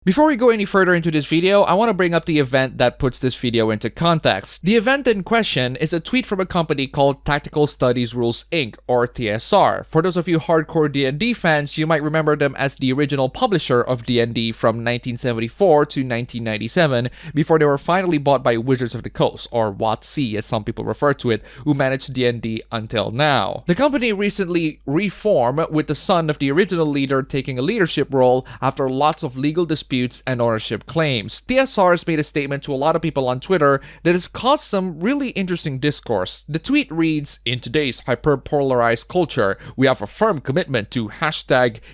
Before we go any further into this video, I want to bring up the event that puts this video into context. The event in question is a tweet from a company called Tactical Studies Rules Inc. or TSR. For those of you hardcore D&D fans, you might remember them as the original publisher of D&D from 1974 to 1997 before they were finally bought by Wizards of the Coast, or WotC as some people refer to it, who managed D&D until now. The company recently reformed with the son of the original leader taking a leadership role after lots of legal disputes and ownership claims. TSR has made a statement to a lot of people on Twitter that has caused some really interesting discourse. The tweet reads, "In today's hyper-polarized culture, we have a firm commitment to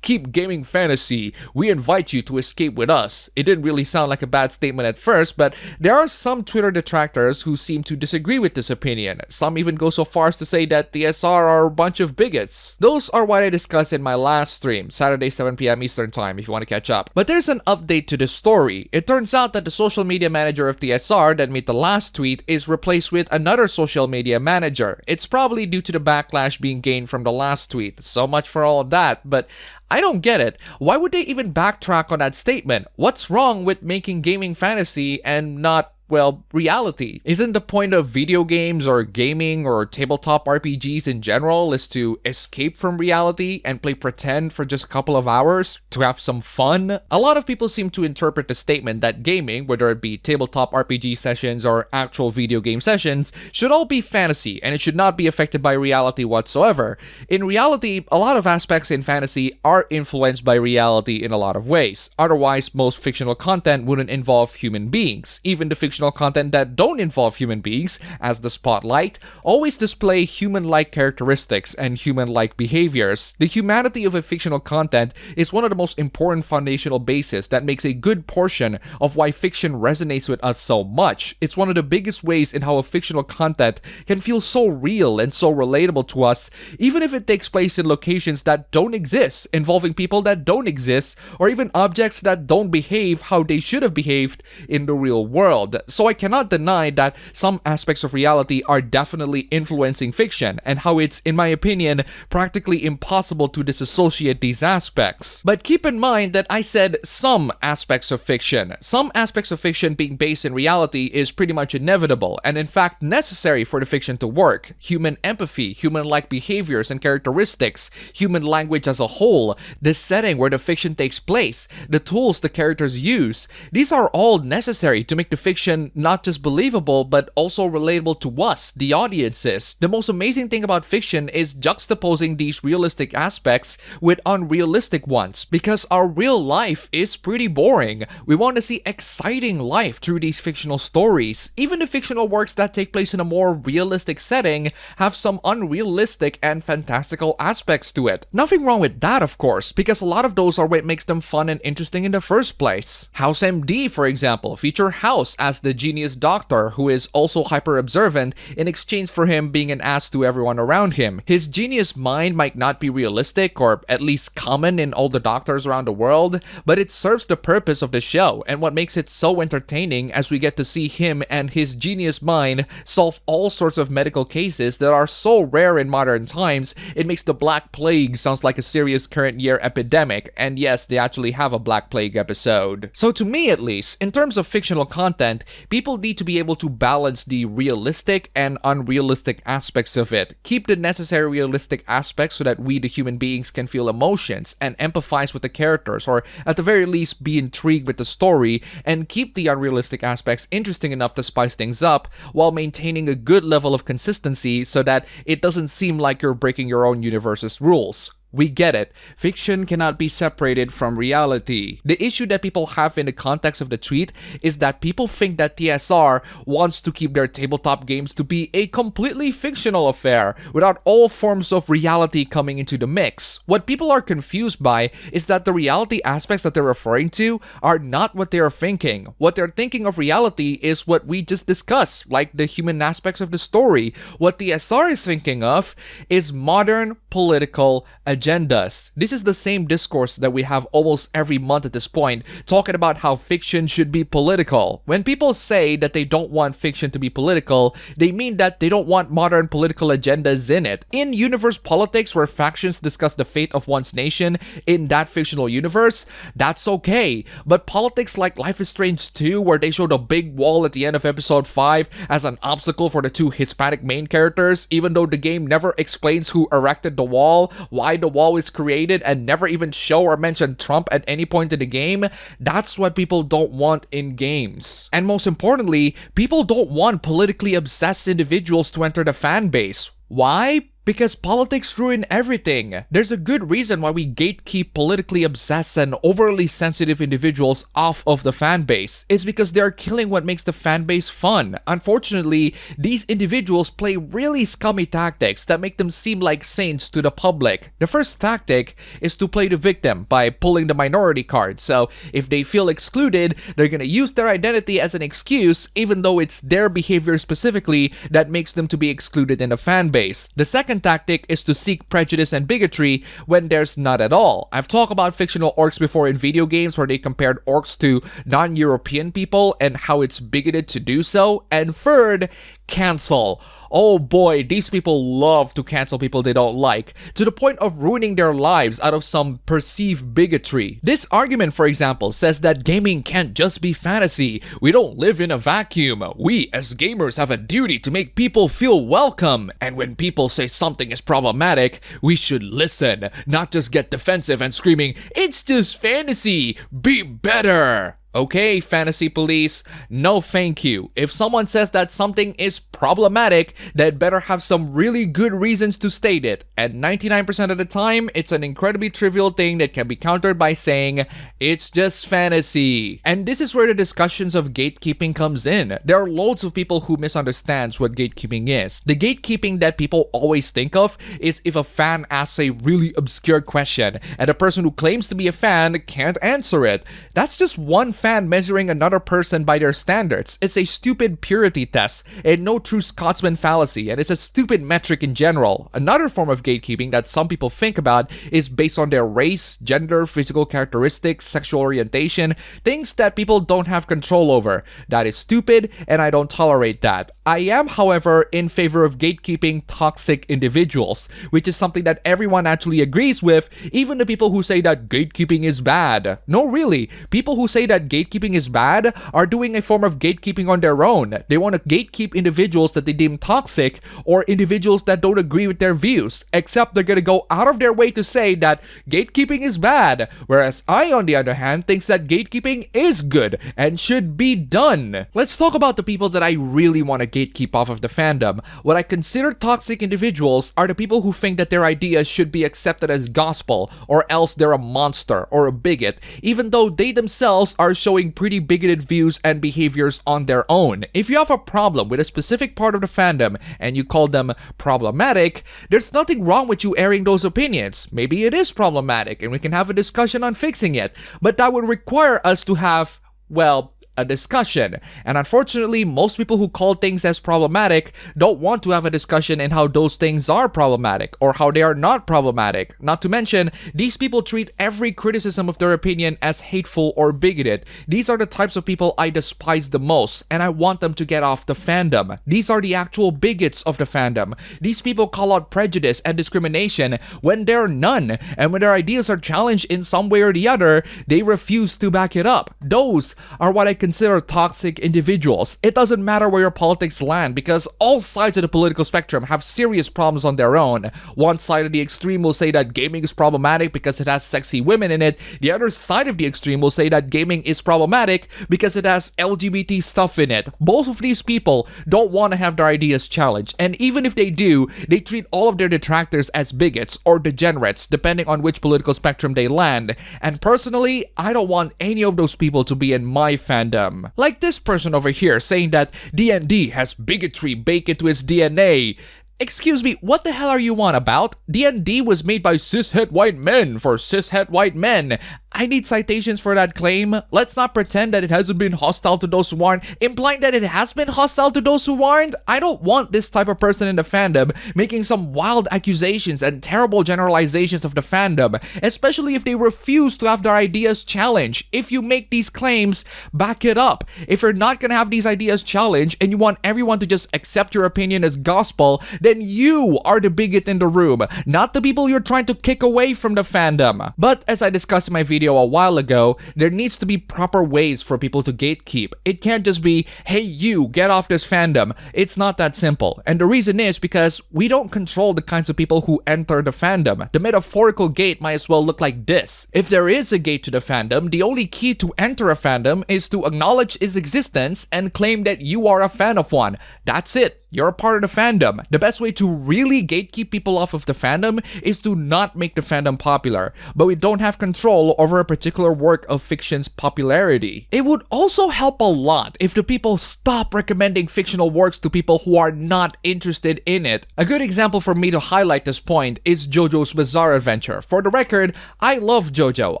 #keep gaming fantasy. We invite you to escape with us." It didn't really sound like a bad statement at first, but there are some Twitter detractors who seem to disagree with this opinion. Some even go so far as to say that TSR are a bunch of bigots. Those are what I discussed in my last stream, Saturday 7 PM Eastern Time, if you want to catch up. But there's an update to the story. It turns out that the social media manager of TSR that made the last tweet is replaced with another social media manager. It's probably due to the backlash being gained from the last tweet. So much for all of that, but I don't get it. Why would they even backtrack on that statement? What's wrong with making gaming fantasy and not, well, reality? Isn't the point of video games or gaming or tabletop RPGs in general is to escape from reality and play pretend for just a couple of hours to have some fun? A lot of people seem to interpret the statement that gaming, whether it be tabletop RPG sessions or actual video game sessions, should all be fantasy and it should not be affected by reality whatsoever. In reality, a lot of aspects in fantasy are influenced by reality in a lot of ways. Otherwise, most fictional content wouldn't involve human beings. Even the fictional content that don't involve human beings, as the Spotlight, always display human-like characteristics and human-like behaviors. The humanity of a fictional content is one of the most important foundational bases that makes a good portion of why fiction resonates with us so much. It's one of the biggest ways in how a fictional content can feel so real and so relatable to us, even if it takes place in locations that don't exist, involving people that don't exist, or even objects that don't behave how they should have behaved in the real world. So I cannot deny that some aspects of reality are definitely influencing fiction, and how it's, in my opinion, practically impossible to disassociate these aspects. But keep in mind that I said some aspects of fiction. Some aspects of fiction being based in reality is pretty much inevitable, and in fact necessary for the fiction to work. Human empathy, human-like behaviors and characteristics, human language as a whole, the setting where the fiction takes place, the tools the characters use, these are all necessary to make the fiction not just believable but also relatable to us, the audiences. The most amazing thing about fiction is juxtaposing these realistic aspects with unrealistic ones, because our real life is pretty boring. We want to see exciting life through these fictional stories. Even the fictional works that take place in a more realistic setting have some unrealistic and fantastical aspects to it. Nothing wrong with that, of course, because a lot of those are what makes them fun and interesting in the first place. House MD, for example, feature House as the genius doctor who is also hyper-observant in exchange for him being an ass to everyone around him. His genius mind might not be realistic, or at least common in all the doctors around the world, but it serves the purpose of the show and what makes it so entertaining as we get to see him and his genius mind solve all sorts of medical cases that are so rare in modern times, it makes the Black Plague sounds like a serious current year epidemic, and yes, they actually have a Black Plague episode. So to me at least, in terms of fictional content, people need to be able to balance the realistic and unrealistic aspects of it. Keep the necessary realistic aspects so that we, the human beings, can feel emotions and empathize with the characters, or at the very least be intrigued with the story, and keep the unrealistic aspects interesting enough to spice things up while maintaining a good level of consistency so that it doesn't seem like you're breaking your own universe's rules. We get it. Fiction cannot be separated from reality. The issue that people have in the context of the tweet is that people think that TSR wants to keep their tabletop games to be a completely fictional affair, without all forms of reality coming into the mix. What people are confused by is that the reality aspects that they're referring to are not what they are thinking. What they're thinking of reality is what we just discussed, like the human aspects of the story. What TSR is thinking of is modern political agenda. agendas. This is the same discourse that we have almost every month at this point, talking about how fiction should be political. When people say that they don't want fiction to be political, they mean that they don't want modern political agendas in it. In universe politics, where factions discuss the fate of one's nation in that fictional universe, that's okay. But politics like Life is Strange 2, where they show the big wall at the end of episode 5 as an obstacle for the two Hispanic main characters, even though the game never explains who erected the wall, why the wall is created, and never even show or mention Trump at any point in the game, that's what people don't want in games. And most importantly, people don't want politically obsessed individuals to enter the fan base. Why? Because politics ruin everything. There's a good reason why we gatekeep politically obsessed and overly sensitive individuals off of the fan base. It's because they're killing what makes the fan base fun. Unfortunately, these individuals play really scummy tactics that make them seem like saints to the public. The first tactic is to play the victim by pulling the minority card. So if they feel excluded, they're gonna use their identity as an excuse, even though it's their behavior specifically that makes them to be excluded in the fan base. The second tactic is to seek prejudice and bigotry when there's not at all. I've talked about fictional orcs before in video games where they compared orcs to non-European people and how it's bigoted to do so. And third, cancel. Oh boy, these people love to cancel people they don't like, to the point of ruining their lives out of some perceived bigotry. This argument, for example, says that gaming can't just be fantasy. We don't live in a vacuum. We, as gamers, have a duty to make people feel welcome. And when people say something is problematic, we should listen, not just get defensive and screaming, "It's just fantasy! Be better!" Okay, fantasy police, no thank you. If someone says that something is problematic, they'd better have some really good reasons to state it. And 99% of the time, it's an incredibly trivial thing that can be countered by saying, "It's just fantasy." And this is where the discussions of gatekeeping comes in. There are loads of people who misunderstands what gatekeeping is. The gatekeeping that people always think of is if a fan asks a really obscure question and the person who claims to be a fan can't answer it. That's just one fan measuring another person by their standards. It's a stupid purity test and no true Scotsman fallacy, and it's a stupid metric in general. Another form of gatekeeping that some people think about is based on their race, gender, physical characteristics, sexual orientation, things that people don't have control over. That is stupid, and I don't tolerate that. I am, however, in favor of gatekeeping toxic individuals, which is something that everyone actually agrees with, even the people who say that gatekeeping is bad. No, really, people who say that gatekeeping is bad are doing a form of gatekeeping on their own. They want to gatekeep individuals that they deem toxic or individuals that don't agree with their views, except they're gonna go out of their way to say that gatekeeping is bad, whereas I, on the other hand, thinks that gatekeeping is good and should be done. Let's talk about the people that I really want to gatekeep off of the fandom. What I consider toxic individuals are the people who think that their ideas should be accepted as gospel, or else they're a monster or a bigot, even though they themselves are showing pretty bigoted views and behaviors on their own. If you have a problem with a specific part of the fandom and you call them problematic, there's nothing wrong with you airing those opinions. Maybe it is problematic and we can have a discussion on fixing it, but that would require us to have, well, a discussion. And unfortunately, most people who call things as problematic don't want to have a discussion in how those things are problematic or how they are not problematic. Not to mention, these people treat every criticism of their opinion as hateful or bigoted. These are the types of people I despise the most, and I want them to get off the fandom. These are the actual bigots of the fandom. These people call out prejudice and discrimination when there are none, and when their ideas are challenged in some way or the other, they refuse to back it up. Those are what I consider toxic individuals. It doesn't matter where your politics land, because all sides of the political spectrum have serious problems on their own. One side of the extreme will say that gaming is problematic because it has sexy women in it. The other side of the extreme will say that gaming is problematic because it has LGBT stuff in it. Both of these people don't want to have their ideas challenged, and even if they do, they treat all of their detractors as bigots or degenerates, depending on which political spectrum they land. And personally, I don't want any of those people to be in my fandom. Like this person over here saying that D&D has bigotry baked into its DNA. Excuse me, what the hell are you on about? D&D was made by cishet white men for cishet white men. I need citations for that claim. Let's not pretend that it hasn't been hostile to those who aren't, implying that it has been hostile to those who aren't. I don't want this type of person in the fandom making some wild accusations and terrible generalizations of the fandom, especially if they refuse to have their ideas challenged. If you make these claims, back it up. If you're not gonna have these ideas challenged and you want everyone to just accept your opinion as gospel, then you are the bigot in the room, not the people you're trying to kick away from the fandom. But as I discussed in my video a while ago, there needs to be proper ways for people to gatekeep. It can't just be, hey you, get off this fandom. It's not that simple. And the reason is because we don't control the kinds of people who enter the fandom. The metaphorical gate might as well look like this. If there is a gate to the fandom, the only key to enter a fandom is to acknowledge its existence and claim that you are a fan of one. That's it. You're a part of the fandom. The best way to really gatekeep people off of the fandom is to not make the fandom popular, but we don't have control over a particular work of fiction's popularity. It would also help a lot if the people stop recommending fictional works to people who are not interested in it. A good example for me to highlight this point is JoJo's Bizarre Adventure. For the record, I love JoJo.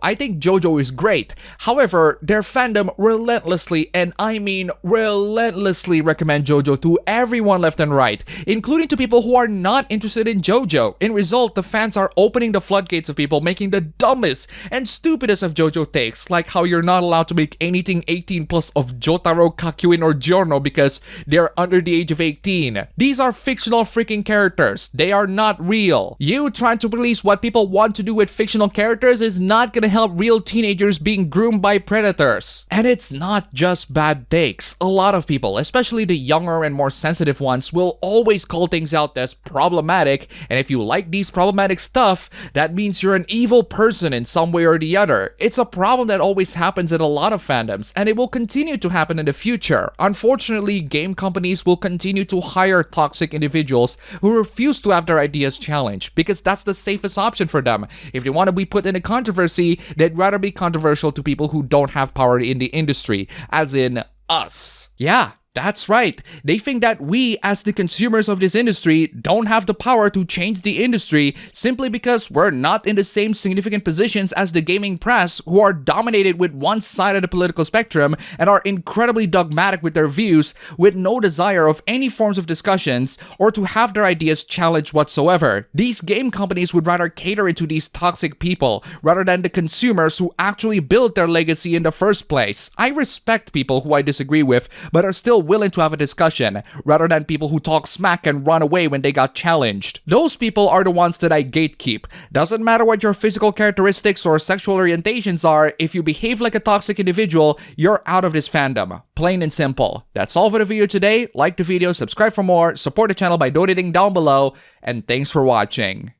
I think JoJo is great. However, their fandom relentlessly, and I mean relentlessly, recommend JoJo to everyone left and right, including to people who are not interested in JoJo. In result, the fans are opening the floodgates of people making the dumbest and stupidest of JoJo takes, like how you're not allowed to make anything 18 plus of Jotaro, Kakyoin, or Giorno because they're under the age of 18. These are fictional freaking characters. They are not real. You trying to release what people want to do with fictional characters is not gonna help real teenagers being groomed by predators. And it's not just bad takes. A lot of people, especially the younger and more sensitive ones, will always call things out as problematic, and if you like these problematic stuff, that means you're an evil person in some way or the other. It's a problem that always happens in a lot of fandoms, and it will continue to happen in the future. Unfortunately, game companies will continue to hire toxic individuals who refuse to have their ideas challenged, because that's the safest option for them. If they want to be put in a controversy, they'd rather be controversial to people who don't have power in the industry, as in us. Yeah. That's right. They think that we, as the consumers of this industry, don't have the power to change the industry simply because we're not in the same significant positions as the gaming press, who are dominated with one side of the political spectrum and are incredibly dogmatic with their views, with no desire of any forms of discussions or to have their ideas challenged whatsoever. These game companies would rather cater into these toxic people rather than the consumers who actually built their legacy in the first place. I respect people who I disagree with, but are still willing to have a discussion, rather than people who talk smack and run away when they got challenged. Those people are the ones that I gatekeep. Doesn't matter what your physical characteristics or sexual orientations are, if you behave like a toxic individual, you're out of this fandom. Plain and simple. That's all for the video today. Like the video, subscribe for more, support the channel by donating down below, and thanks for watching.